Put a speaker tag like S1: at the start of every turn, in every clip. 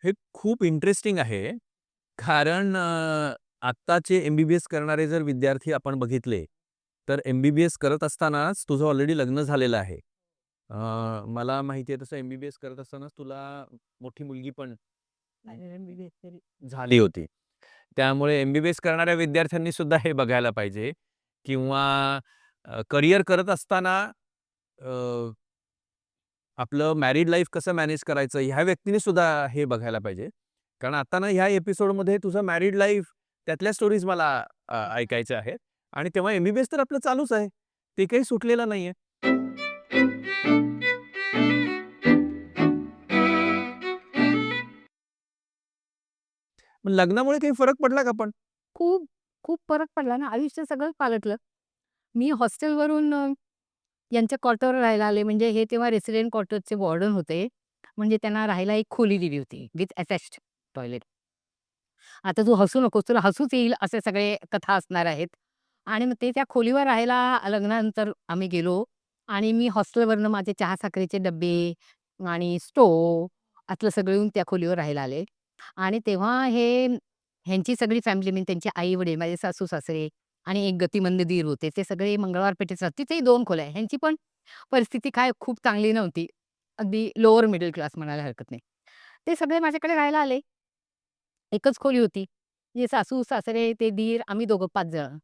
S1: हे खूप इंटरेस्टिंग आहे. कारण आत्ताचे एम-बी-बी-एस करणारे जर विद्यार्थी आपण बघितले, तर एम-बी-बी-एस करत असतानाच तुझं ऑलरेडी लग्न झालेलं आहे. अ, मला माहिती आहे तसं एम-बी-बी-एस करत असतानाच तुला मोठी मुलगी पण एम-बी-बी-एस तरी झाली होती. त्यामुळे एम-बी-बी-एस करणाऱ्या विद्यार्थ्यांनी सुद्धा हे बघायला पाहिजे किंवा करियर करत असताना आपलं मॅरिड लाईफ कसं मॅनेज करायचं ह्या व्यक्तीने सुद्धा हे बघायला पाहिजे. कारण आता ना ह्या एपिसोडमध्ये तुझं मॅरिड लाईफ त्यातल्या स्टोरीज मला ऐकायच्या आहेत आणि तेव्हा एम-बी-बी-एस तर आपलं चालूच आहे. ते काही सुटलेलं नाहीये. मग लग्नामुळे काही फरक पडला का पण?
S2: खूप, खूप फरक पडला ना. आयुष्य सगळंच पालटलं. मी हॉस्टेलवरून यांच्या क्वार्टरवर राहायला आले. म्हणजे हे तेव्हा रेसिडेंट क्वार्टरचे वॉर्डन होते. म्हणजे त्यांना राहायला एक खोली दिली होती विथ अटॅच्ड टॉयलेट. आता तू हसू नकोस, तुला हसूच येईल असे सगळे कथा असणार आहेत. आणि मग ते त्या खोलीवर राहायला लग्नानंतर आम्ही गेलो आणि मी हॉस्टेलवरनं माझे चहा-साखरेचे डब्बे आणि स्टोव्ह आतलं सगळं येऊन त्या खोलीवर राहायला आले. आणि तेव्हा ह्यांची सगळी फॅमिली म्हणजे त्यांचे आई-वडील, माझे सासू-सासरे आणि एक गतिमंद दीर होते. ते सगळे मंगळवार पेठेत राहतात. तिथेही 2 खोल्या आहे. ह्यांची पण परिस्थिती काय खूप चांगली नव्हती. अगदी लोअर मिडल क्लास म्हणायला हरकत नाही. ते सगळे माझ्याकडे राहायला आले. एकच खोली होती. म्हणजे सासू-सासरे, ते दीर, आम्ही दोघं 5 जण.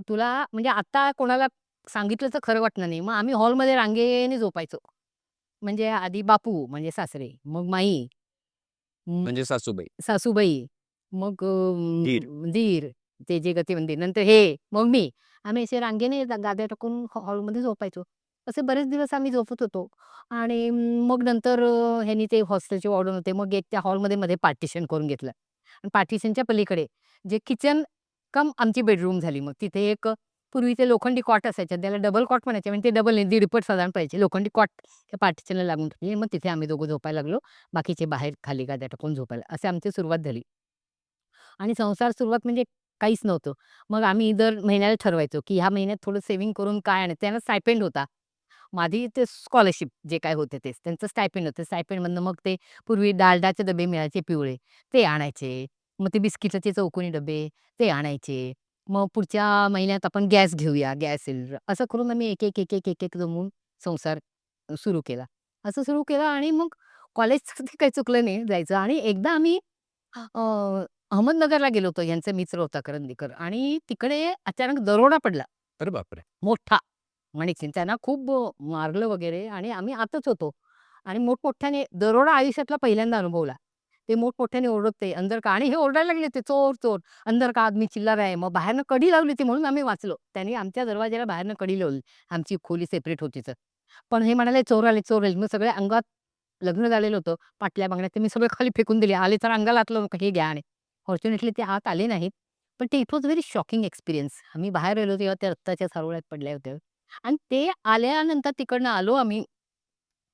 S2: तुला म्हणजे आता कोणाला सांगितलं तर खरं वाटणार नाही. मग आम्ही हॉलमध्ये रांगेने झोपायचो. म्हणजे आधी बापू म्हणजे सासरे, मग माई,
S1: म्हणजे सासूबाई,
S2: सासूबाई, मग
S1: दीर.
S2: दीर, ते जे गतिमंदी, नंतर हे, मग मी. आम्ही असे रांगेने गाद्या टाकून हॉलमध्ये झोपायचो. असे बरेच दिवस आम्ही झोपत होतो. आणि मग नंतर ह्यांनी ते हॉस्टेलचे वॉर्डन होते. मग एक त्या हॉलमध्ये मध्ये पार्टिशन करून घेतलं. आणि पार्टिशनच्या पलीकडे जे किचन कम आमची बेडरूम झाली. मग तिथे एक पूर्वी ते लोखंडी कॉट असायचे. त्याला डबल कॉट म्हणायचे. म्हणजे ते डबल नाही, दीडपट साधारण पाहिजे. लोखंडी कॉट त्या पार्टिशनला लागून ठेवली. मग तिथे आम्ही दोघं झोपायला लागलो. बाकीचे बाहेर खाली गाद्या टाकून झोपायला. अशी आमची सुरुवात झाली. आणि संसार सुरुवात म्हणजे काहीच नव्हतं. मग आम्ही दर महिन्याला ठरवायचो, की ह्या महिन्यात थोडं सेव्हिंग करून काय आणायचं. त्यांना स्टायपेंड होता. माझी ते स्कॉलरशिप जे काही होते तेच. त्यांचं स्टायपेंड होतं. स्टायपेंडमधनं मग ते पूर्वी डालडाचे डबे मिळायचे पिवळे, ते आणायचे. मग ते बिस्किटाचे चौकोनी डबे, ते आणायचे. मग पुढच्या महिन्यात आपण गॅस घेऊया, गॅस सिलेंडर. असं करून आम्ही एक, एक, एक, एक, एक, एक जमवून संसार सुरू केला. असं सुरू केलं आणि मग कॉलेजचं काही चुकलं नाही जायचं. आणि एकदा आम्ही अहमदनगरला गेलो होतो. ह्यांचा मित्र होता करंदीकर आणि तिकडे अचानक दरोडा पडला.
S1: अरे बापरे!
S2: मोठा. माणिक सिंग त्यांना खूप मारलं वगैरे आणि आम्ही आतच होतो. आणि मोठमोठ्याने दरोडा आयुष्यातला पहिल्यांदा अनुभवला. ते मोठमोठ्याने ओरडते, "अंदर का?" आणि हे ओरडायला लागले होते, "चोर, चोर! अंदर का आदमी चिल्ला रहा है." मग बाहेरनं कडी लावली होती म्हणून आम्ही वाचलो. त्यांनी आमच्या दरवाजाला बाहेरनं कडी लावली. आमची खोली सेपरेट होती तर. पण हे म्हणाले, "चोर आले, चोर आले." मग सगळ्या अंगात लग्न झालेलं होतं. पाटल्या, बांगड्या ते मी सगळं खाली फेकून दिले. आले तर अंगाला हात लावू नका, हे घ्या आणि फॉर्च्युनेटली ते आत आले नाहीत. पण ते it was very shocking experience. आम्ही बाहेर आलो तेव्हा त्या रक्ताच्या सारोळ्यात पडल्या होत्या. आणि ते आल्यानंतर तिकडनं आलो आम्ही.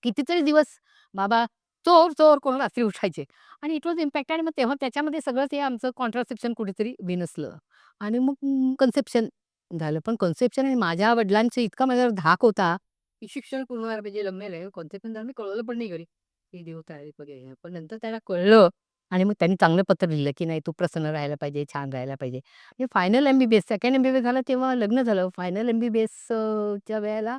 S2: कितीतरी दिवस बाबा चोर, चोर करून रात्री उठायचे. आणि इट वॉज इम्पॅक्ट. आणि मग तेव्हा त्याच्यामध्ये सगळं ते आमचं कॉन्ट्रासेप्शन कुठेतरी बिनसलं. आणि मग कन्सेप्शन झालं. पण कन्सेप्शन आणि माझ्या वडिलांचा इतका माझ्यावर धाक होता, की शिक्षण पूर्ण व्हायला पाहिजे, लग्न झालं. कन्सेप्शन झालं, मी कळवलं पण नाही घरी. हे देवत आहे वगैरे. पण नंतर त्याला कळलं आणि मग त्यांनी चांगलं पत्र लिहिलं, की नाही तू प्रसन्न राहायला पाहिजे, छान राहायला पाहिजे. हे फायनल एम-बी-बी-एस, सेकंड एम-बी-बी-एस झालं तेव्हा लग्न झालं. फायनल एम-बी-बी-एस च्या वेळेला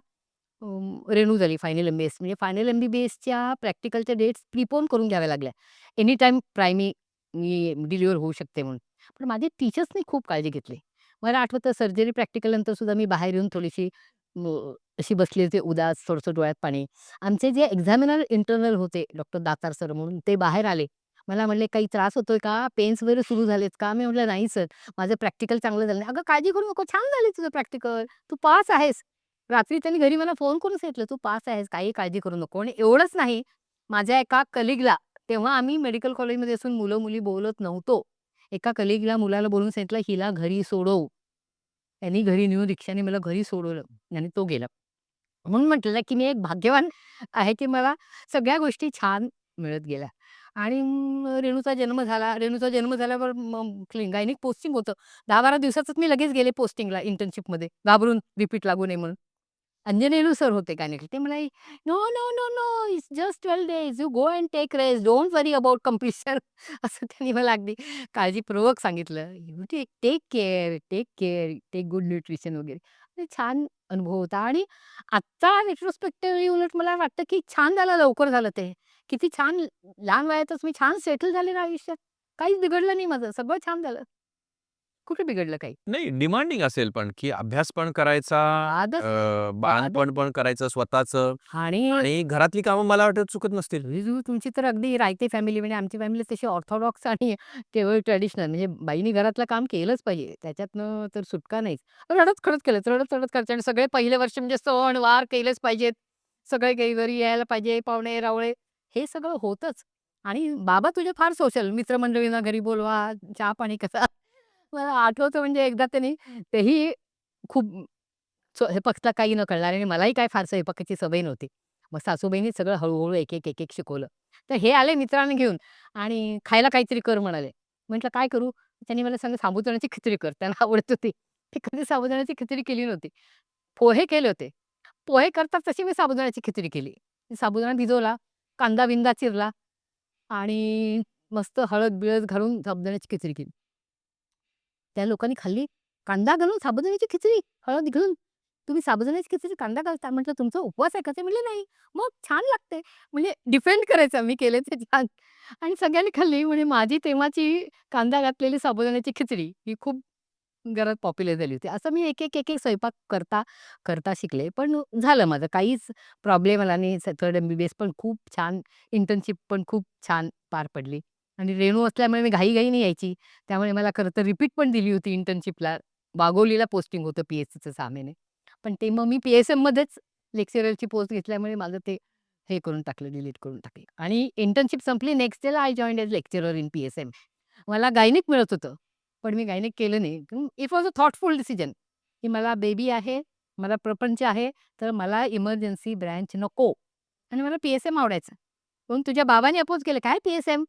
S2: रेन्यू झाली फायनल एम-बी-एस. म्हणजे फायनल एम-बी-बी-एसच्या प्रॅक्टिकलच्या डेट्स प्रीपोन करून घ्याव्या लागल्या. एनी टाईम मी डिलिव्हर होऊ शकते म्हणून. पण माझे टीचर्सनी खूप काळजी घेतली. मला आठवतं सर्जरी प्रॅक्टिकल नंतर सुद्धा मी बाहेर येऊन थोडीशी अशी बसली होती उदास, थोडंसं डोळ्यात पाणी. आमचे जे एक्झामिनर इंटर्नल होते, डॉक्टर दातार सर म्हणून, ते बाहेर आले. मला म्हणले, "काही त्रास होतोय का? पेन्स वगैरे सुरू झालेत का?" मी म्हटलं, "नाही सर, माझं प्रॅक्टिकल चांगलं झालं नाही." "अगं काळजी करू नको, छान झाले तुझं प्रॅक्टिकल. तू पास आहेस." रात्री त्यांनी घरी मला फोन करून सांगितलं, "तू पास आहेस, काही काळजी करू नको." आणि एवढंच नाही, माझ्या एका कलीगला, तेव्हा आम्ही मेडिकल कॉलेजमध्ये असून मुलं-मुली बोलत नव्हतो. एका कलीगला मुलाला बोलून सांगितलं, "हिला घरी सोडव." त्यांनी घरी नेऊन रिक्षाने मला घरी सोडवलं आणि तो गेला. म्हणून म्हटलं की मी एक भाग्यवान आहे, की मला सगळ्या गोष्टी छान मिळत गेल्या. आणि रेणूचा जन्म झाला. रेणूचा जन्म झाल्यावर मग गायनिक पोस्टिंग होतं. 10-12 दिवसातच मी लगेच गेले पोस्टिंगला इंटर्नशिपमध्ये, घाबरून रिपीट लागू नये म्हणून. अंजनेलू सर होते गायनेक. ते म्हणाले, "no, no, no, no, it's just 12 days. You go and take rest. Don't worry about completion." असं त्यांनी मला अगदी काळजीपूर्वक सांगितलं. "You take take care, take care, take good nutrition" वगैरे. ते छान अनुभव होता आणि आत्ता रेट्रोस्पेक्टिव्हली उलट मला वाटतं, की छान झालं, लवकर झालं ते. किती छान लहान वयातच मी छान सेटल झाले ना आयुष्यात. काहीच बिघडलं नाही माझं. सगळं छान झालं. कुठे बिघडलं काही?
S1: नाही, डिमांडिंग असेल पण, की अभ्यास पण करायचा,
S2: बादच बादच
S1: बाळंतपण पण करायचं स्वतःचं
S2: आणि
S1: आणि घरातली कामं मला वाटत चुकत नसतील.
S2: तुमची तर अगदी रायते फॅमिली म्हणजे आमची फॅमिली तशी ऑर्थोडॉक्स आणि केवळ ट्रेडिशनल म्हणजे बाईनी घरातलं काम केलंच पाहिजे. त्याच्यातनं तर सुटका नाहीच. रडत-खडत केलं, रडत-रडत करायचं आणि सगळे पहिले वर्ष म्हणजे सण-वार केलेच पाहिजेत. सगळे काही घरी यायला पाहिजे, पाहुणे-रावळे हे सगळं होतंच. आणि बाबा तुझे फार सोशल, मित्रमंडळींना घरी बोलवा, चहा-पाणी कसा मला आठवतं म्हणजे एकदा त्यांनी तेही खूप स्वयंपाकातला काही न कळणार आणि मलाही काय फार स्वयंपाकाची सवय नव्हती. मग सासूबाईंनी सगळं हळू-हळू एक-एक, एक-एक शिकवलं. तर हे आले मित्रांना घेऊन आणि खायला काहीतरी कर म्हणाले. म्हटलं काय करू? त्यांनी मला सांगितलं साबुदाण्याची खिचडी कर. त्यांना आवडत होती. ते कधी साबुदाण्याची खिचडी केली नव्हती. पोहे केले होते. पोहे करतात तशी मी साबुदाण्याची खिचडी केली. साबुदाणा भिजवला, कांदा-बिंदा चिरला आणि मस्त हळद-बिळद घालून साबुदाण्याची खिचडी केली. त्या लोकांनी खाल्ली. कांदा घालून साबुदाण्याची खिचडी, हळद घालून. तुम्ही साबुदाण्याची खिचडी कांदा घालता. म्हटलं तुमचा उपवास आहे का? ते म्हणले नाही. मग छान लागते. म्हणजे डिफेंड करायचा मी केले ते छान. आणि सगळ्यांनी खाल्ली. म्हणजे माझी तेव्हाची कांदा घातलेली साबुदाण्याची खिचडी ही खूप घरात पॉप्युलर झाली होती. असं मी एक-एक, एक-एक स्वयंपाक करता शिकले. पण झालं माझं काहीच प्रॉब्लेम आला नाही. 3rd एम-बी-बी-एस पण खूप छान, इंटर्नशिप पण खूप छान पार पडली. आणि रेणू असल्यामुळे मी घाई-घाईने यायची. त्यामुळे मला खरं तर रिपीट पण दिली होती इंटर्नशिपला. वाघोलीला पोस्टिंग होतं पी-एस-सीचं 6 महिने. पण ते मग मी पी-एस-एममध्येच लेक्चररची पोस्ट घेतल्यामुळे माझं ते हे करून टाकलं, डिलीट करून टाकलं. आणि इंटर्नशिप संपली. नेक्स्ट डेला I joined as lecturer in PSM. मला गायनिक मिळत होतं. पण मी गायनिक केलं नाही. It was a thoughtful decision, की मला बेबी आहे, मला प्रपंच आहे, तर मला इमर्जन्सी ब्रँच नको आणि मला पी-एस-एम आवडायचं. पण तुझ्या बाबांनी अपोज केलं, "काय पी-एस-एम?"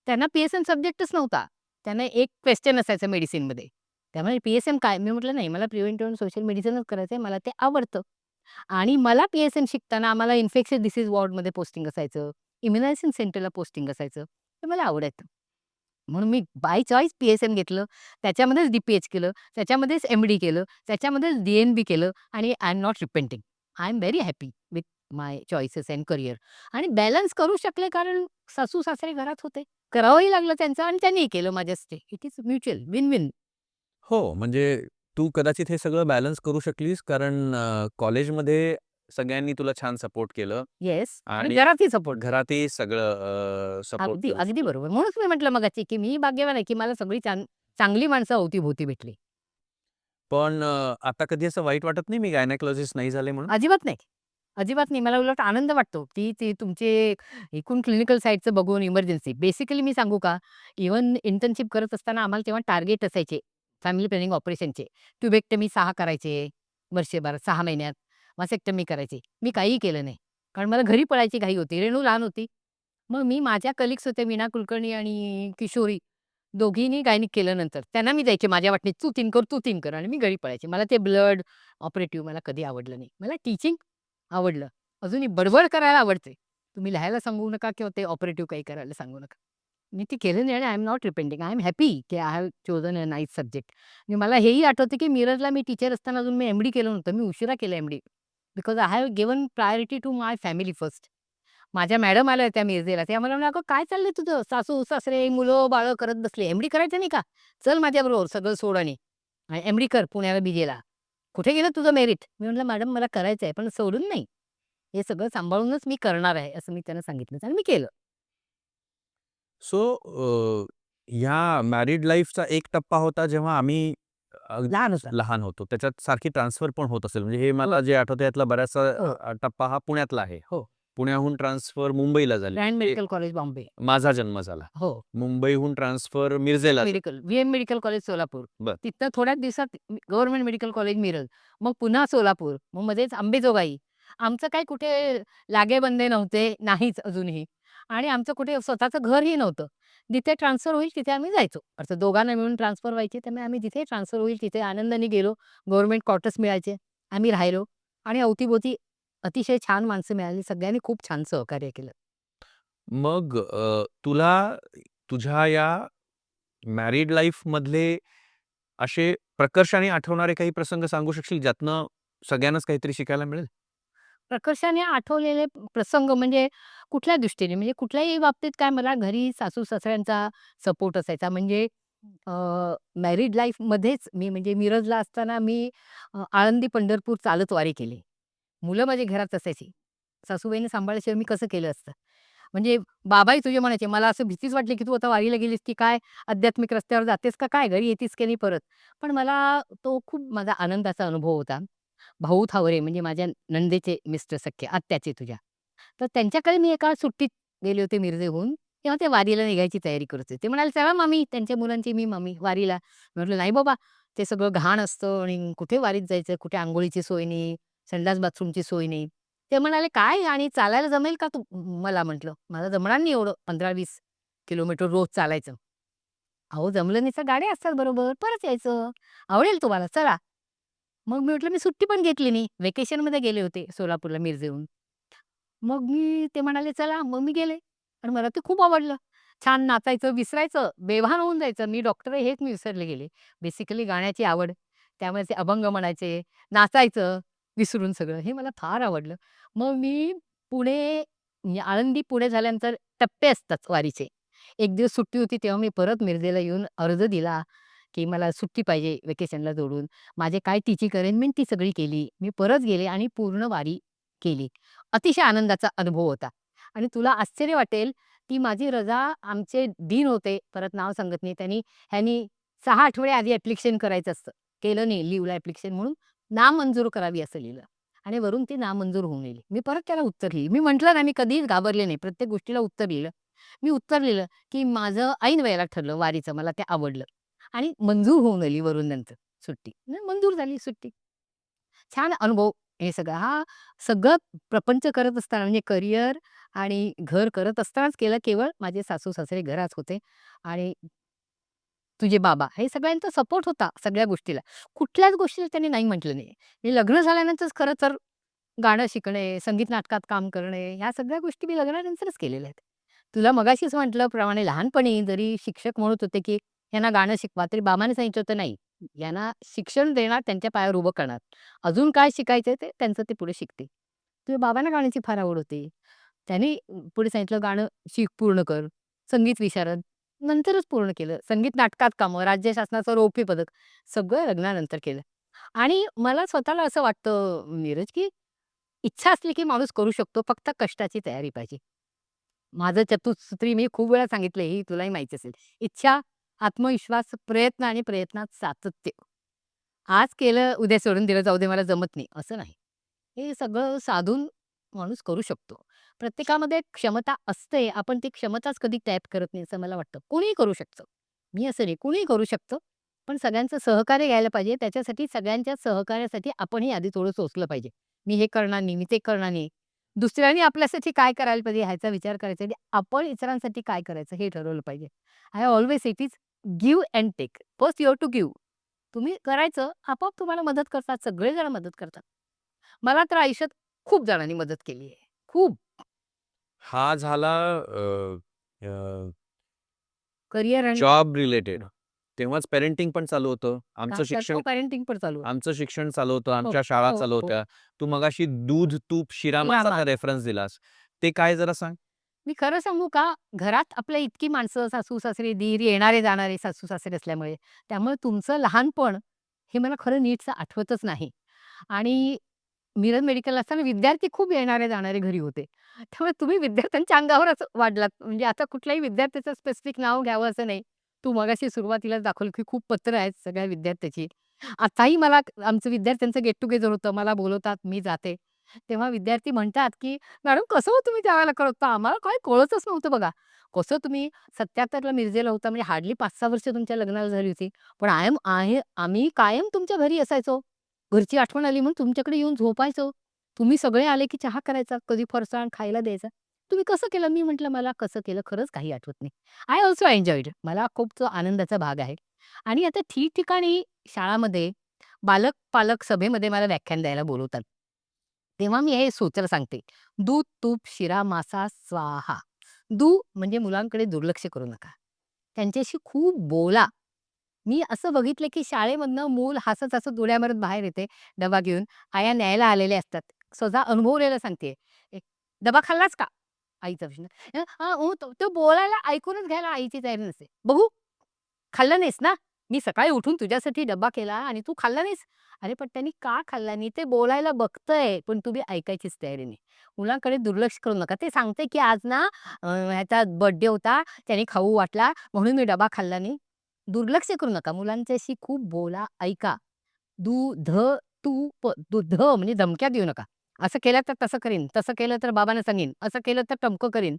S2: त्यांना पी-एस-एम सब्जेक्टच नव्हता. त्यांना एक क्वेश्चन असायचं मेडिसिनमध्ये. त्यामुळे पी-एस-एम काय? मी म्हटलं, "नाही, मला प्रिव्हेंटिव्ह सोशल मेडिसिनच करायचंय. मला ते आवडतं." आणि मला पी-एस-एम शिकताना आम्हाला इन्फेक्शियस डिसीज वॉर्डमध्ये पोस्टिंग असायचं, इम्युनायझेशन सेंटरला पोस्टिंग असायचं. ते मला आवडायचं. म्हणून मी बाय चॉईस पी-एस-एम घेतलं. त्याच्यामध्येच डी-पी-एच केलं. त्याच्यामध्येच एम-डी केलं. त्याच्यामध्येच डी-एन-बी केलं आणि I am not repenting. I am very happy with my choices and career आणि बॅलन्स करू शकले कारण सासू-सासरे घरात होते. करावंही लागलं त्यांचं आणि त्यांनीही केलं माझ्यासाठी. It is mutual, win-win.
S1: हो, म्हणजे तू कदाचित हे सगळं बॅलन्स करू शकलीस कारण कॉलेजमध्ये सगळ्यांनी तुला छान सपोर्ट केलं
S2: येस आणि
S1: आणि
S2: घरातही सपोर्ट.
S1: घरातही सगळं सपोर्ट
S2: अगदी,
S1: करू
S2: अगदी
S1: शकलं.
S2: बरोबर. म्हणूनच मी म्हटलं मगाशी, की मी भाग्यवान आहे, की मला सगळी चांगली माणसं अवती-भोवती भेटली.
S1: पण आता कधी असं वाईट वाटत नाही मी गायनेकॉलॉजिस्ट नाही झाले म्हणून?
S2: अजिबात नाही. अजिबात नाही. मला उलट आनंद वाटतो, की ते तुमचे एकूण क्लिनिकल साइडचं बघून इमर्जन्सी. बेसिकली मी सांगू का, इव्हन इंटर्नशिप करत असताना आम्हाला तेव्हा टार्गेट असायचे फॅमिली प्लॅनिंग ऑपरेशनचे. ट्युबेक्टमी 6 करायचे वर्षभरात 6 महिन्यात. मॅसेक्टमी करायची. मी काहीही केलं नाही. कारण मला घरी पळायची घाई होती. रेणू लहान होती. मग मी माझ्या कलीग्स होते मीना कुलकर्णी आणि किशोरी दोघींनी गायनिक केलं नंतर. त्यांना मी द्यायचे माझ्या वाटणीत, "तू 3 कर, तू 3 कर" आणि मी घरी पळायचे. मला ते ब्लड ऑपरेटिव्ह मला कधी आवडलं नाही. मला टीचिंग आवडलं. अजूनही बडबड करायला आवडते. तुम्ही लिहायला सांगू नका किंवा ते ऑपरेटिव्ह काही करायला सांगू नका. मी ते केलं नाही आणि I am not repenting. I am happy की I have chosen a nice subject. आणि मला हेही आठवतं की मिरजला मी टीचर असताना अजून मी एम-डी केलं नव्हतं. मी उशिरा केलं MD. Because I have given priority to my family first. माझ्या मॅडम आल्या होत्या मिरजेला. त्या मला म्हणाल्या, "अगं काय चाललंय तुझं? सासू-सासरे, मुलं-बाळं करत बसली. एम-डी करायचं नाही का? चल माझ्याबरोबर सगळं सोड आणि एम-डी कर पुण्याला बी-जेला. कुठे गेलं तुझं मेरिट?" मी म्हटलं, "मॅडम मला करायचंय पण सोडून नाही. हे सगळं सांभाळूनच मी करणार आहे." असं मी त्यांना सांगितलं आणि मी केलं.
S1: सो ह्या मॅरिड लाईफचा एक टप्पा होता जेव्हा आम्ही
S2: लहान होता.
S1: लहान होतो. त्याच्यात सारखी ट्रान्सफर पण होत असेल. म्हणजे हे मला जे आठवतंय यातला बराचसा
S2: हो,
S1: टप्पा हा पुण्यातला आहे.
S2: हो.
S1: पुण्याहून ट्रान्सफर मुंबईला झाली.
S2: ग्रँड
S1: ते
S2: मेडिकल कॉलेज बॉम्बे.
S1: माझा जन्म झाला.
S2: हो.
S1: मुंबईहून ट्रान्सफर मिरजेला झाली.
S2: V-M medical college Solapur.
S1: बरं.
S2: तिथनं थोड्याच दिवसात गव्हर्नमेंट मेडिकल कॉलेज मिरज. मग पुन्हा सोलापूर. मग मध्येच अंबेजोगाई. आमचं काही कुठे लागेबंधे नव्हते, नाहीच अजूनही. आणि आमचं कुठे स्वतःचं घरही नव्हतं. जिथे ट्रान्सफर होईल तिथे आम्ही जायचो. अर्थात दोघांना मिळून ट्रान्सफर व्हायचे. त्यामुळे आम्ही जिथे ट्रान्सफर होईल तिथे आनंदाने गेलो. गव्हर्नमेंट क्वार्टर्स मिळायचे. आम्ही राहिलो. आणि अवतीभोवती अतिशय छान माणसं मिळाली. सगळ्यांनी खूप छान सहकार्य केलं.
S1: मग तुला तुझ्या या मॅरिड लाईफमधले असे प्रकर्षाने आठवणारे काही प्रसंग सांगू शकशील, ज्यातनं सगळ्यांनाच काहीतरी शिकायला मिळेल?
S2: प्रकर्षाने आठवलेले प्रसंग म्हणजे कुठल्या दृष्टीने? म्हणजे कुठल्याही बाबतीत काय मला घरी सासू-सासऱ्यांचा सपोर्ट असायचा. म्हणजे अ, मॅरिड लाईफमध्येच मी म्हणजे मिरजला असताना मी आळंदी, पंढरपूर चालत वारी केली. मुलं माझी घरात असायची. सासूबाईंनी सांभाळल्याशिवाय मी कसं केलं असतं? म्हणजे बाबाही तुझे म्हणायचे, "मला असं भीतीच वाटली, की तू आता वारीला गेलीस की काय? आध्यात्मिक रस्त्यावर जातेस का काय? घरी येतीस की नाही परत?" पण मला तो खूप माझा आनंदाचा अनुभव होता. भाऊ थावरे म्हणजे माझ्या नणंदेचे मिस्टर सख्खे, आत्याचे तुझ्या. तर त्यांच्याकडे मी एका सुट्टीत गेले होते मिरजेहून. तेव्हा ते वारीला निघायची तयारी करत होते. ते म्हणाले, "चला मामी." त्यांच्या मुलांची मी मामी वारीला. म्हटलं, "नाही बाबा, ते सगळं घाण असतं आणि कुठे वारीत जायचं? कुठे अंघोळीची सोय नाही, संडास बाथरूमची सोय नाही." ते म्हणाले, "काय आणि चालायला जमेल का तू मला?" म्हटलं, "मला जमणार नाही एवढं 15-20 किलोमीटर रोज चालायचं." "अहो जमलं नाही तर गाड्या असतात बरोबर, परत यायचं. आवडेल तुम्हाला, चला." मग मी म्हटलं, "मी सुट्टी पण घेतली नाही. व्हॅकेशनमध्ये गेले होते सोलापूरला मिरजेहून." मग ते म्हणाले, "चला." मग मी गेले आणि मला ते खूप आवडलं. छान नाचायचं, विसरायचं, बेभान होऊन जायचं. मी डॉक्टर आहे हेच मी विसरले गेले. बेसिकली गाण्याची आवड. त्यामुळे ते अभंग म्हणायचे, नाचायचं, विसरून सगळं. हे मला फार आवडलं. मग मी पुणे म्हणजे आळंदी, पुणे झाल्यानंतर टप्पे असतात वारीचे. एक दिवस सुट्टी होती तेव्हा मी परत मिरजेला येऊन अर्ज दिला, की मला सुट्टी पाहिजे व्हॅकेशनला जोडून. माझे काय टीचिंग अरेंजमेंट ती सगळी केली. मी परत गेले आणि पूर्ण वारी केली. अतिशय आनंदाचा अनुभव होता. आणि तुला आश्चर्य वाटेल, ती माझी रजा आमचे डीन होते, परत नाव सांगत नाही. ह्यांनी 6 आठवडे आधी ॲप्लिकेशन करायचं असतं. केलं नाही लिव्हला ॲप्लिकेशन म्हणून नामंजूर करावी असं लिहिलं आणि वरून ती नामंजूर होऊन गेली. मी परत त्याला उत्तर लिहिलं. मी म्हटलं ना, मी कधीच घाबरले नाही. प्रत्येक गोष्टीला उत्तर लिहिलं. मी उत्तर लिहिलं, की माझं ऐन वेळेला ठरलं वारीचं, मला ते आवडलं आणि मंजूर होऊन आली वरून नंतर सुट्टी. मंजूर झाली सुट्टी. छान अनुभव हे सगळं. हा सगळं प्रपंच करत असताना म्हणजे करिअर आणि घर करत असतानाच केलं. केवळ माझे सासू-सासरे घरात होते आणि तुझे बाबा हे सगळ्यांचा सपोर्ट होता सगळ्या गोष्टीला. कुठल्याच गोष्टीला त्यांनी नाही म्हटलं नाही. मी लग्न झाल्यानंतरच खरं तर गाणं शिकणे, संगीत नाटकात काम करणे, ह्या सगळ्या गोष्टी मी लग्नानंतरच केलेल्या आहेत. तुला मगाशीच म्हटल्याप्रमाणे लहानपणी जरी शिक्षक म्हणत होते, की "ह्यांना गाणं शिकवा." तरी बाबांनी सांगितलं होतं, "नाही, यांना शिक्षण देणार, त्यांच्या पायावर उभं करणार. अजून काय शिकायचंय ते त्यांचं ते पुढे शिकतील." तुझ्या बाबांना गाण्याची फार आवड होती. त्यांनी पुढे सांगितलं, "गाणं शिक, पूर्ण कर." संगीत विशारद नंतरच पूर्ण केलं. संगीत नाटकात कामं, राज्य शासनाचं रौप्य पदक सगळं लग्नानंतर केलं. आणि मला स्वतःला असं वाटतं नीरज, की इच्छा असली की माणूस करू शकतो. फक्त कष्टाची तयारी पाहिजे. माझं चतुसूत्री मी खूप वेळा सांगितलंय, हे तुलाही माहिती असेल. इच्छा, आत्मविश्वास, प्रयत्न आणि प्रयत्नात सातत्य. आज केलं, उद्या सोडून दिलं, जाऊ दे मला जमत नाही, असं नाही. हे सगळं साधून माणूस करू शकतो. प्रत्येकामध्ये क्षमता असते. आपण ती क्षमताच कधी टॅप करत नाही, असं मला वाटतं. कोणीही करू शकतं. मी असं नाही, कुणीही करू शकतं. पण सगळ्यांचं सहकार्य घ्यायला पाहिजे. त्याच्यासाठी सगळ्यांच्या सहकार्यासाठी आपणही आधी थोडं सोचलं पाहिजे. मी हे करणार नाही, मी ते करणार नाही. दुसऱ्यांनी आपल्यासाठी काय करायला पाहिजे ह्याचा विचार करायचा आणि आपण इतरांसाठी काय करायचं हे ठरवलं पाहिजे. I always it is give and take. First you have to give. तुम्ही करायचं, आपोआप तुम्हाला मदत करतात. सगळेजण मदत करतात. मला तर आयुष्यात खूप जणांनी मदत केली आहे. खूप.
S1: हा झाला अ, अ,
S2: करियर आणि
S1: जॉब रिलेटेड. तेव्हाच पेरेंटिंग पण चालू होतं.
S2: काम करतो, पॅरेंटिंग पण चालू आहे.
S1: आमचं शिक्षण चालू होतं.
S2: हो,
S1: आमच्या शाळा
S2: हो,
S1: चालू
S2: हो.
S1: होत्या. तू मगाशी दूध, तूप, शिरामाचा
S2: रामा.
S1: रेफरन्स दिलास. ते काय जरा सांग?
S2: मी खरं सांगू का? घरात आपल्या इतकी माणसं, सासू-सासरे, दीर, येणारे-जाणारे सासू-सासरे असल्यामुळे, त्यामुळे तुमचं लहानपण हे मला खरं नीटसं आठवतच नाही. आणि मिरज मेडिकल असताना विद्यार्थी खूप येणारे-जाणारे घरी होते. त्यामुळे तुम्ही विद्यार्थ्यांच्या अंगावरच वाढलात. म्हणजे आता कुठल्याही विद्यार्थ्याचं स्पेसिफिक नाव घ्यावं असं नाही. तू मगाशी सुरुवातीलाच दाखवलं, की खूप पत्र आहेत सगळ्या विद्यार्थ्याची. आताही मला आमचं विद्यार्थ्यांचं गेट टुगेदर होतं. मला बोलवतात, मी जाते. तेव्हा विद्यार्थी म्हणतात, की "मॅडम कसं हो तुम्ही त्यावेळेला करत होता? आम्हाला काही कळतच नव्हतं बघा. कसं तुम्ही 77ला मिरजेला होता म्हणजे हार्डली 5-6 वर्ष तुमच्या लग्नाला झाली होती. पण आम्ही कायम तुमच्या घरी असायचो. घरची आठवण आली म्हणून तुमच्याकडे येऊन झोपायचो. तुम्ही सगळे आले की चहा करायचा, कधी फरसाण खायला द्यायचा. तुम्ही कसं केलं?" मी म्हटलं, "मला कसं केलं खरंच काही आठवत नाही." I also enjoyed. मला खूप तो आनंदाचा भाग आहे. आणि आता ठिकठिकाणी शाळामध्ये पालक सभेमध्ये मला व्याख्यान द्यायला बोलवतात. तेव्हा मी हे सूत्र सांगते. दूध, तूप, शिरा, मासा, स्वाहा. दू म्हणजे मुलांकडे दुर्लक्ष करू नका. त्यांच्याशी खूप बोला. मी असं बघितलं, की शाळेमधनं मूल हसत-हसत उड्या मारत बाहेर येते डबा घेऊन. आया न्यायला आलेल्या असतात. स्वतः अनुभवलेलं सांगतेय. एक "डबा खाल्लास का?" आईचा प्रश्न. "हां, हो." तो बोलायला ऐकूनच घ्यायला आईची तयारी नसते. "बघू, खाल्लं नाहीस ना? मी सकाळी उठून तुझ्यासाठी डब्बा केला आणि तू खाल्ला नाहीस?" अरे पण त्यांनी का खाल्ला नाही? ते बोलायला बघतंय, पण तुम्ही ऐकायचीच तयारी नाही. मुलांकडे दुर्लक्ष करू नका. ते सांगते, की "आज ना ह्याचा बर्थडे होता, त्याने खाऊ वाटला म्हणून मी डबा खाल्ला नाही." दुर्लक्ष करू नका. मुलांच्याशी खूप बोला, ऐका. दूध, तूप, दूध म्हणजे धमक्या देऊ नका. असं केलं तर तसं करीन, तसं केलं तर बाबांना सांगीन, असं केलं तर टमकं करीन.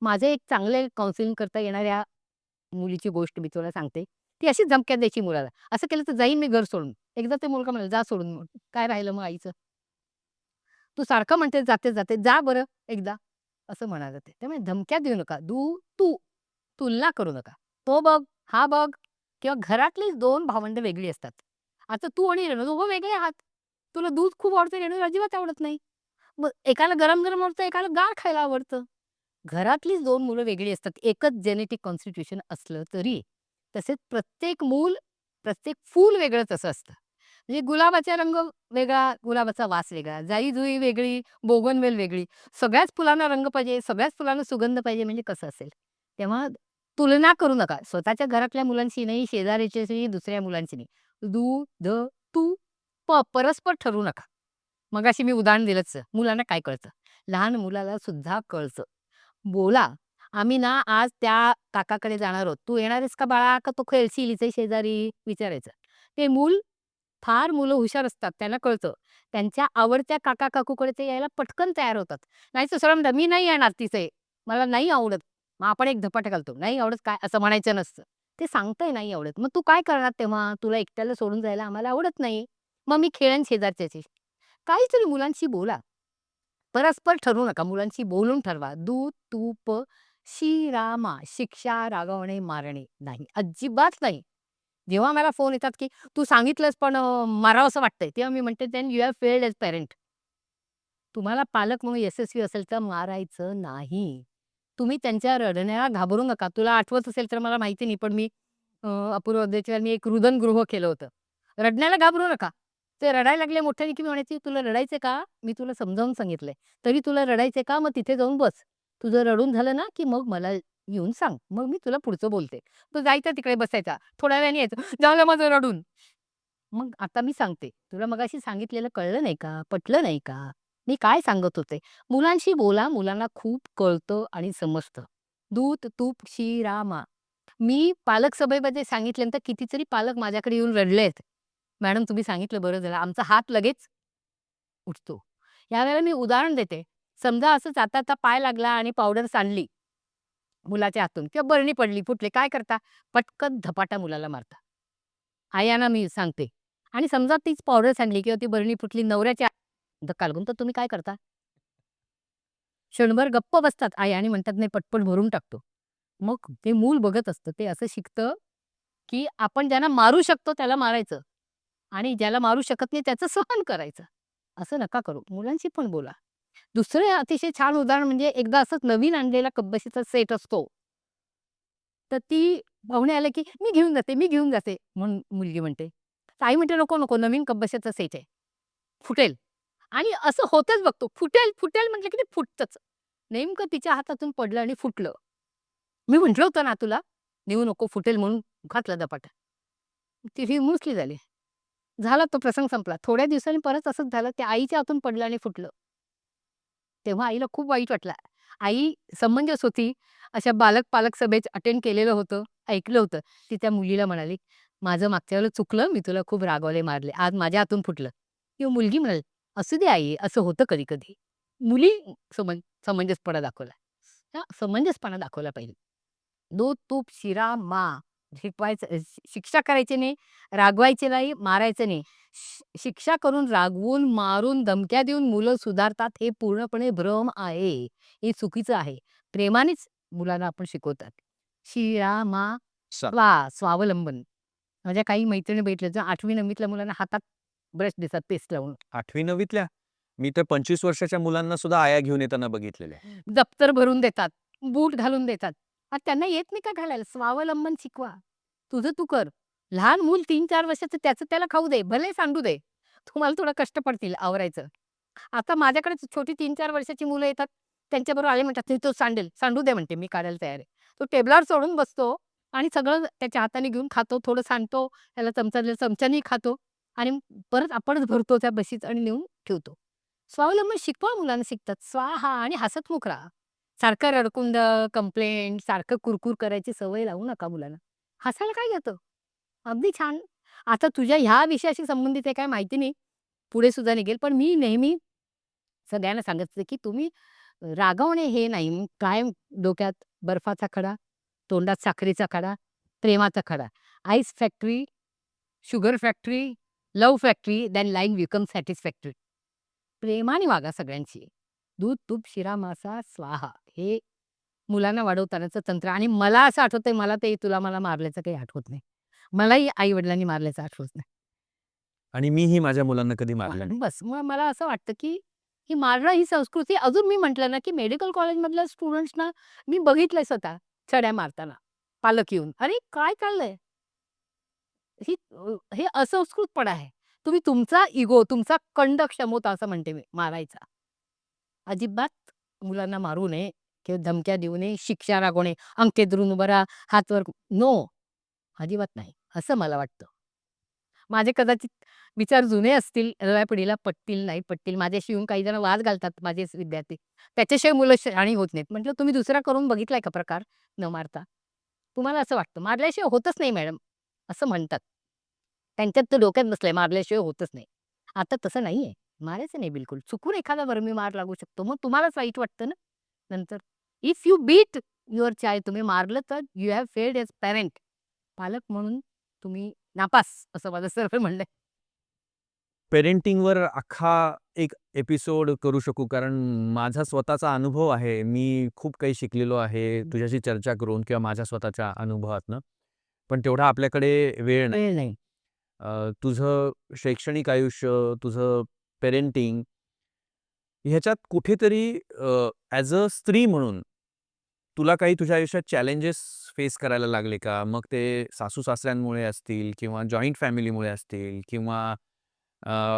S2: माझे एक चांगले काउन्सिलिंग करता येणाऱ्या मुलीची गोष्ट मी तुला सांगते. ती अशीच धमक्या द्यायची मुलाला. असं केलं तर जाईन मी घर सोडून. एकदा ते मुलगा म्हणाला, "जा सोडून." मग काय राहिलं मग आईचं? "तू सारखं म्हणते जाते, जाते. जा बरं एकदा." असं म्हणाले ते. त्यामुळे धमक्या देऊ नका. तू तुलना करू नका. तो बघ, हा बघ किंवा घरातलीच 2 भावंडं वेगळी असतात. आता तू आणि रेणू दोघं वेगळे आहात. तुला दूध खूप आवडतं, रेणूला अजिबात आवडत नाही. मग एकाला गरम-गरम आवडतं, एकाला गार खायला आवडतं. घरातलीच 2 मुलं वेगळी असतात. एकच जेनेटिक कॉन्स्टिट्यूशन असलं तरी. तसेच प्रत्येक मूल, प्रत्येक फूल वेगळंच असं असतं. म्हणजे गुलाबाचा रंग वेगळा, गुलाबाचा वास वेगळा, जाई-जुई वेगळी, बोगनवेल वेगळी. सगळ्याच फुलांना रंग पाहिजे, सगळ्याच फुलांना सुगंध पाहिजे म्हणजे कसं असेल? तेव्हा तुलना करू नका. स्वतःच्या घरातल्या मुलांशी नाही, शेजाऱ्याच्याशी, दुसऱ्या मुलांशी नाही. दू, ध, तू, परस्पर ठरवू नका. मगाशी मी उदाहरण दिलंच. मुलांना काय कळतं? लहान मुलाला सुद्धा कळतं. बोला, "आम्ही ना आज त्या काकाकडे जाणार आहोत. तू येणार आहेस का बाळा? का तू खेळशील इथे शेजारी?" विचारायचं. ते मूल फार मुलं हुशार असतात. त्यांना कळतं. त्यांच्या आवडत्या काका-काकूकडे ते यायला पटकन तयार होतात. नाहीतर सरळ म्हणतात, "मी नाही येणार तिथे. मला नाही आवडत." मग आपण एक धपाटा घालतो. "नाही आवडत काय?" असं म्हणायचं नसतं. ते सांगतंय नाही आवडत. मग तू काय करणार तेव्हा? तुला एकट्याला सोडून जायला आम्हाला आवडत नाही. मग मी खेळेन शेजारच्याशी. काहीतरी मुलांशी बोला. परस्पर ठरवू नका. मुलांशी बोलून ठरवा. दूध, तूप, शिरामा. शिक्षा, रागवणे, मारणे नाही. अजिबात नाही. जेव्हा मला फोन येतात, की "तू सांगितलंस पण मारावसं वाटतंय." तेव्हा मी म्हणते, "then you have failed as parent." तुम्हाला पालक म्हणून यशस्वी असेल तर मारायचं नाही. तुम्ही त्यांच्या रडण्याला घाबरू नका. तुला आठवत असेल तर मला माहिती नाही, पण मी अपूर्व अध्यायाच्या मी एक रुदनगृह केलं होतं. रडण्याला घाबरू नका. ते रडायला लागले मोठ्याने, की मी म्हणायची, "तुला रडायचंय का? मी तुला समजावून सांगितलंय. तरी तुला रडायचंय का? मग तिथे जाऊन बस. तुझं रडून झालं ना, की मग मला येऊन सांग. मग मी तुला पुढचं बोलते." तो जायचा तिकडे बसायचा. थोड्या वेळाने यायचं, "झालं माझं रडून." मग आता मी सांगते, "तुला मगाशी सांगितलेलं कळलं नाही का? पटलं नाही का? मी काय सांगत होते?" मुलांशी बोला, मुलांना खूप कळतं आणि समजतं. दूध, तूप, शिरा, मी पालक सभेमध्ये सांगितल्यानंतर कितीतरी पालक माझ्याकडे येऊन रडलेत. "मॅडम तुम्ही सांगितलं बरं झालं." आमचा हात लगेच उठतो. यावेळेला मी उदाहरण देते. समजा असं जाता-जाता पाय लागला आणि पावडर सांडली मुलाच्या हातून किंवा बरणी पडली, फुटली. काय करता? पटकन धपाटा मुलाला मारता. आयांना मी सांगते आणि समजा तीच पावडर सांडली किंवा ती बरणी फुटली नवऱ्याच्या धक्का लागून, तर तुम्ही काय करता? क्षणभर गप्प बसतात आई आणि म्हणतात, "नाही, पटपट भरून टाकतो." मग ते मूल बघत असतं. ते असं शिकतं, की आपण ज्यांना मारू शकतो त्याला मारायचं आणि ज्याला मारू शकत नाही त्याचं सहन करायचं. असं नका करू. मुलांशी पण बोला. दुसरं अतिशय छान उदाहरण म्हणजे एकदा असंच नवीन आणलेला कपबशीचा सेट असतो. तर ती पाहुणे आले, की "मी घेऊन जाते, मी घेऊन जाते." म्हणून मुलगी म्हणते. तर आई म्हणते, "नको, नको. नवीन कपबशीचा सेट आहे. फुटेल." आणि असं होतच बघतो. फुटेल, फुटेल म्हटलं की ते फुटतंच. नेमकं तिच्या हातातून पडलं आणि फुटलं. मी म्हटलं होतं ना तुला, नेऊ नको फुटेल म्हणून घातला धपाटा. ती मुसली झाली. झाला तो प्रसंग संपला. थोड्या दिवसांनी परत असंच झालं. ते आईच्या हातून पडलं आणि फुटलं. तेव्हा आईला खूप वाईट वाटलं. आई समंजस होती. अशा बालक-पालक सभेत अटेंड केलेलं होतं, ऐकलं होतं. ती त्या मुलीला म्हणाली, "माझं मागच्या वेळेला चुकलं. मी तुला खूप रागावले, मारले. आज माझ्या हातून फुटलं." किंवा मुलगी म्हणाली, "असू दे आई, असं होतं कधी-कधी." मुली समंजसपणा दाखवला. हां, समंजसपणा दाखवला पाहिजे. दूध, तूप, शिरा, शिकवायचं शिक्षा करायची नाही, रागवायचे नाही, मारायचं नाही. शिक्षा करून, रागवून, मारून, धमक्या देऊन मुलं सुधारतात हे पूर्णपणे भ्रम आहे. हे चुकीचं आहे. प्रेमानेच मुलांना आपण शिकवतात. शिरा,
S1: सा
S2: स्वावलंबन. माझ्या काही मैत्रिणी भेटल्या, 8वी 9वीतल्या मुलांना हातात ब्रश देतात पेस्ट लावून.
S1: 8वी 9वीतल्या? मी तर 25 वर्षाच्या मुलांना सुद्धा आया घेऊन येताना बघितलेलं आहे.
S2: दप्तर भरून देतात, बूट घालून देतात. आता त्यांना येत नाही का घालायला? स्वावलंबन शिकवा. तुझं तू कर. लहान मूल 3-4 वर्षाचं त्याचं त्याला खाऊ दे, भले सांडू दे. तुम्हाला थोडं कष्ट पडतील आवरायचं. आता माझ्याकडे छोटी 3-4 वर्षाची मुलं येतात. त्यांच्याबरोबर आले म्हणतात, "ते तो सांडेल." सांडू दे म्हणते, मी काढायला तयार आहे. तो टेबलावर चढून बसतो आणि सगळं त्याच्या हाताने घेऊन खातो, थोडं सांडतो, त्याला चमचा दिला चमच्यानी खातो आणि परत आपणच भरतो त्या बशीत आणि नेऊन ठेवतो. स्वावलंबन शिकवा, मुलांना शिकतात. स्वाहा आणि हसतमुख राहा. सारखं रडकुंड, कंप्लेंट, सारखं कुरकुर करायची सवय लावू नका मुलांना. हसायला काय जातं? अगदी छान. आता तुझ्या ह्या विषयाशी संबंधित आहे काय माहिती नाही. पुढे सुद्धा निघेल. पण मी नेहमी सगळ्यांना सांगत असते, की तुम्ही रागावणे हे नाही. कायम डोक्यात बर्फाचा खडा, तोंडात साखरेचा खडा, प्रेमाचा खडा. Ice factory, sugar factory, love factory, then life becomes satisfactory. प्रेमाने वागा सगळ्यांशी. दूध, तूप, शिरा, मासा, स्वाहा हे मुलांना वाढवतानाचं तंत्र. आणि मला असं आठवतंय, मला ते तुला मला मारल्याचं काही आठवत नाही. मलाही आई-वडिलांनी मारल्याचं आठवत नाही.
S1: आणि मीही माझ्या मुलांना कधी मारलं नाही.
S2: बस मग मला असं वाटतं, की ही मारणं ही संस्कृती अजून मी म्हटलं ना, की मेडिकल कॉलेजमधल्या स्टुडंट्सना मी बघितलंय स्वतः छड्या मारताना, पालक येऊन. अरे काय चाललंय? हे असंस्कृतपणा आहे. तुम्ही तुमचा इगो, तुमचा कंड क्षमता असं म्हणते मी मारायचा. अजिबात मुलांना मारू नये किंवा धमक्या देऊ नये, शिक्षा रागवणे, अंगठे धरून उभं राहा, हात वर नो, अजिबात नाही, असं मला वाटतं. माझे कदाचित विचार जुने असतील, नव्या पिढीला पटतील, नाही पटतील. माझ्याशी येऊन काही जण वाद घालतात माझेच विद्यार्थी. त्याच्याशिवाय मुलं शहाणी होत नाहीत. म्हटलं तुम्ही दुसरा करून बघितलाय का प्रकार न मारता? तुम्हाला असं वाटतं, मारल्याशिवाय होतच नाही मॅडम, असं म्हणतात. त्यांच्यात तर डोक्यात बसलंय मारल्याशिवाय होतच नाही. आता तसं नाहीये. मारायचं नाही बिलकुल. चुकून एखादा बरमी मार लागू शकतो. मग तुम्हालाच वाईट वाटतं ना नंतर. If you beat your child, तुम्ही मारलं तर you have failed as parent. पालक म्हणून तुम्ही नापास, असं माझं सरळ म्हणणं आहे.
S1: पेरेंटिंगवर अख्खा एक एपिसोड करू शकू, कारण माझा स्वतःचा अनुभव आहे. मी खूप काही शिकलेलो आहे तुझ्याशी चर्चा करून किंवा माझ्या स्वतःच्या अनुभवातनं. पण तेवढा आपल्याकडे वेळ नाही.
S2: वेळ नाही.
S1: तुझं शैक्षणिक आयुष्य, तुझं पेरेंटिंग ह्याच्यात कुठेतरी ॲज अ स्त्री म्हणून तुला काही तुझ्या आयुष्यात चॅलेंजेस फेस करायला लागले का? मग ते सासू-सासऱ्यांमुळे असतील किंवा जॉइंट फॅमिलीमुळे असतील किंवा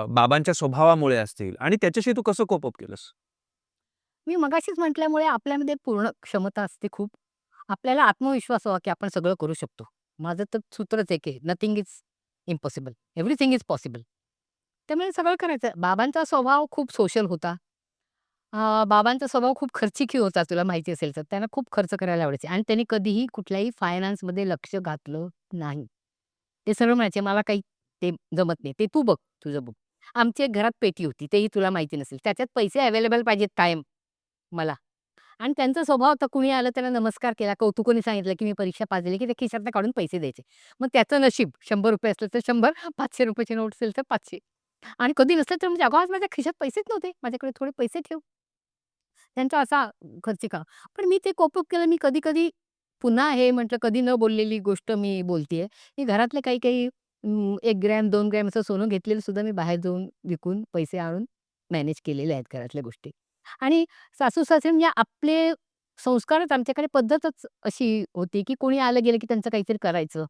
S1: बाबांच्या स्वभावामुळे असतील आणि त्याच्याशी तू कसं कोप अप केलंस?
S2: मी मगाशीच म्हटल्यामुळे आपल्यामध्ये पूर्ण क्षमता असते खूप. आपल्याला आत्मविश्वास हवा, की आपण सगळं करू शकतो. माझं तर सूत्रच एक आहे, nothing is impossible. Everything is possible. त्यामुळे सगळं करायचं. बाबांचा स्वभाव खूप सोशल होता. बाबांचा स्वभाव खूप खर्चिकी होता, तुला माहिती असेल तर. त्यांना खूप खर्च करायला आवडायचे आणि त्यांनी कधीही कुठल्याही फायनान्समध्ये लक्ष घातलं नाही. ते सरळ म्हणायचे, "मला काही ते जमत नाही. ते तू बघ, तुझं बघ." आमची एक घरात पेटी होती, तेही तुला माहिती नसेल. त्याच्यात पैसे अवेलेबल पाहिजेत कायम मला. आणि त्यांचा स्वभाव होता, कुणी आलं त्याला नमस्कार केला, कौतुकाने सांगितलं, की मी परीक्षा पास झाली, की त्या खिशातनं काढून पैसे द्यायचे. मग त्याचं नशीब ₹100 असलं तर 100, ₹500 नोट असेल तर 500. आणि कधी नसलं तर म्हणजे, "अगं, आज माझ्या खिशात पैसेच नव्हते. माझ्याकडे थोडे पैसे ठेव." त्यांचा असा खर्चिका. पण मी ते कोप केलं. मी कधी-कधी पुन्हा हे म्हटलं, कधी न बोललेली गोष्ट मी बोलतीये, की घरातले काही-काही 1 ग्रॅम, 2 ग्रॅम असं सोनं घेतलेलं सुद्धा मी बाहेर जाऊन विकून पैसे आणून मॅनेज केलेले आहेत घरातल्या गोष्टी. आणि सासू-सासरे म्हणजे आपले संस्कारच, आमच्याकडे पद्धतच अशी होती, की कोणी आलं गेलं की त्यांचं काहीतरी करायचं.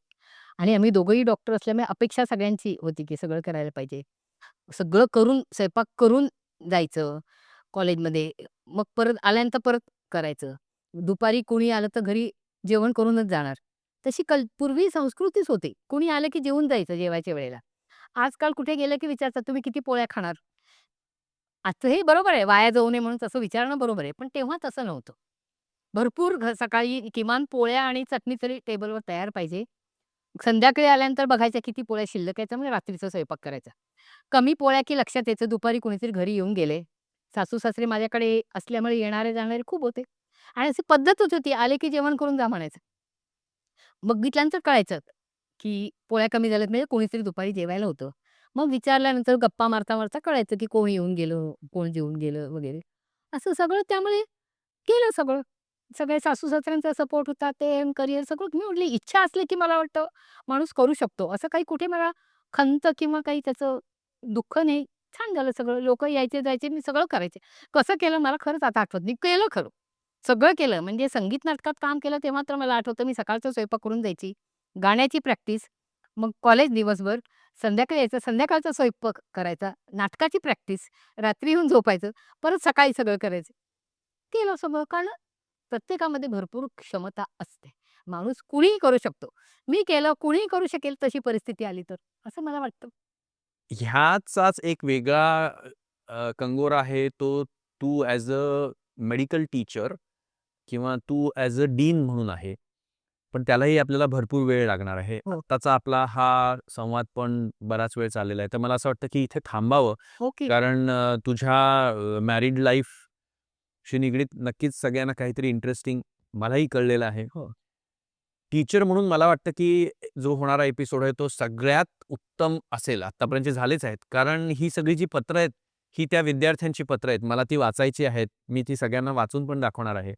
S2: आणि आम्ही दोघंही डॉक्टर असल्यामुळे अपेक्षा सगळ्यांची होती, की सगळं करायला पाहिजे. सगळं करून, स्वयंपाक करून जायचं कॉलेजमध्ये. मग परत आल्यानंतर परत करायचं. दुपारी कोणी आलं तर घरी जेवण करूनच जाणार. तशी पूर्वी संस्कृतीच होती. कोणी आलं की जेवून जायचं जेवायच्या वेळेला. आजकाल कुठे गेलं की विचारतात, "तुम्ही किती पोळ्या खाणार?" आजचं बरोबर आहे, वाया जाऊ नये म्हणून तसं विचारणं बरोबर आहे. पण तेव्हा तसं नव्हतं. भरपूर सकाळी किमान पोळ्या आणि चटणी तरी टेबलवर तयार पाहिजे. संध्याकाळी आल्यानंतर बघायच्या किती पोळ्या शिल्लक आहेत, त्यामुळे रात्रीचा स्वयंपाक करायचा. कमी पोळ्या की लक्षात यायचं दुपारी कोणीतरी घरी येऊन गेले. सासू-सासरे माझ्याकडे असल्यामुळे येणारे-जाणारे खूप होते आणि अशी पद्धतच होती, आले की जेवण करून जा म्हणायचं. बघितल्यानंतर कळायचं, की पोळ्या कमी झाल्यात म्हणजे कोणीतरी दुपारी जेवायला होतं. मग विचारल्यानंतर गप्पा मारता-मारता कळायचं, की कोण येऊन गेलं, कोण जेवून गेलं वगैरे. असं सगळं त्यामुळे केलं सगळं. सगळे सासू-सासऱ्यांचा सपोर्ट होता, ते करिअर सगळं. मी म्हटली इच्छा असली, की मला वाटतं माणूस करू शकतो. असं काही कुठे मला खंत किंवा काही त्याचं दुःख नाही. छान झालं सगळं. लोकं यायचे, जायचे. मी सगळं करायचे. कसं केलं मला खरंच आता आठवत नाही. केलं खरं. सगळं केलं. म्हणजे संगीत नाटकात काम केलं ते मात्र मला आठवतं. मी सकाळचा स्वयंपाक करून जायची. गाण्याची प्रॅक्टिस, मग कॉलेज दिवसभर, संध्याकाळी यायचं, संध्याकाळचा स्वयंपाक करायचा, नाटकाची प्रॅक्टिस, रात्री येऊन झोपायचं, परत सकाळी सगळं करायचं. केलं सगळं कारण प्रत्येकामध्ये भरपूर क्षमता असते. माणूस कुणीही करू शकतो. मी केलं, कुणीही करू शकेल तशी परिस्थिती आली तर, असं मला वाटतं.
S1: ह्याचाच एक वेगळा कंगोरा आहे तो तू ॲज अ मेडिकल टीचर किंवा तू ॲज अ डीन म्हणून आहे. पण त्यालाही आपल्याला भरपूर वेळ लागणार आहे.
S2: हो.
S1: आत्ताचा आपला हा संवाद पण बराच वेळ चाललेला आहे. तर मला असं वाटतं की इथे थांबावं.
S2: हो की.
S1: कारण तुझ्या मॅरिड लाईफशी निगडीत नक्कीच सगळ्यांना काहीतरी इंटरेस्टिंग मलाही कळलेलं आहे.
S2: हो.
S1: टीचर म्हणून मला वाटतं की जो होणारा एपिसोड आहे तो सगळ्यात उत्तम असेल. आत्तापर्यंतचे झालेच आहेत. कारण ही सगळी जी पत्र आहेत, ही त्या विद्यार्थ्यांची पत्र आहेत. मला ती वाचायची आहेत. मी ती सगळ्यांना वाचून पण दाखवणार आहे.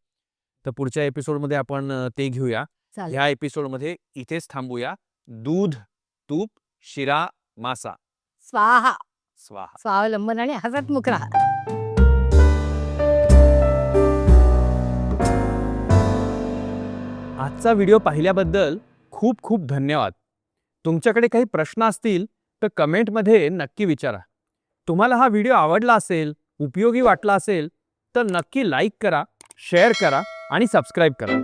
S1: तर पुढच्या एपिसोडमध्ये आपण ते घेऊया.
S2: चालेल.
S1: ह्या एपिसोडमध्ये इथेच थांबूया. दूध, तूप, शिरा, मासा.
S2: स्वाहा.
S1: स्वाहा.
S2: स्वावलंबन आणि हसतमुख राहा.
S1: आजचा व्हिडिओ पाहिल्याबद्दल खूप खूप धन्यवाद. तुमच्याकडे काही प्रश्न असतील तर कमेंटमध्ये नक्की विचारा. तुम्हाला हा व्हिडिओ आवडला असेल, उपयोगी वाटला असेल तर नक्की लाईक करा, शेअर करा आणि सबस्क्राईब करा.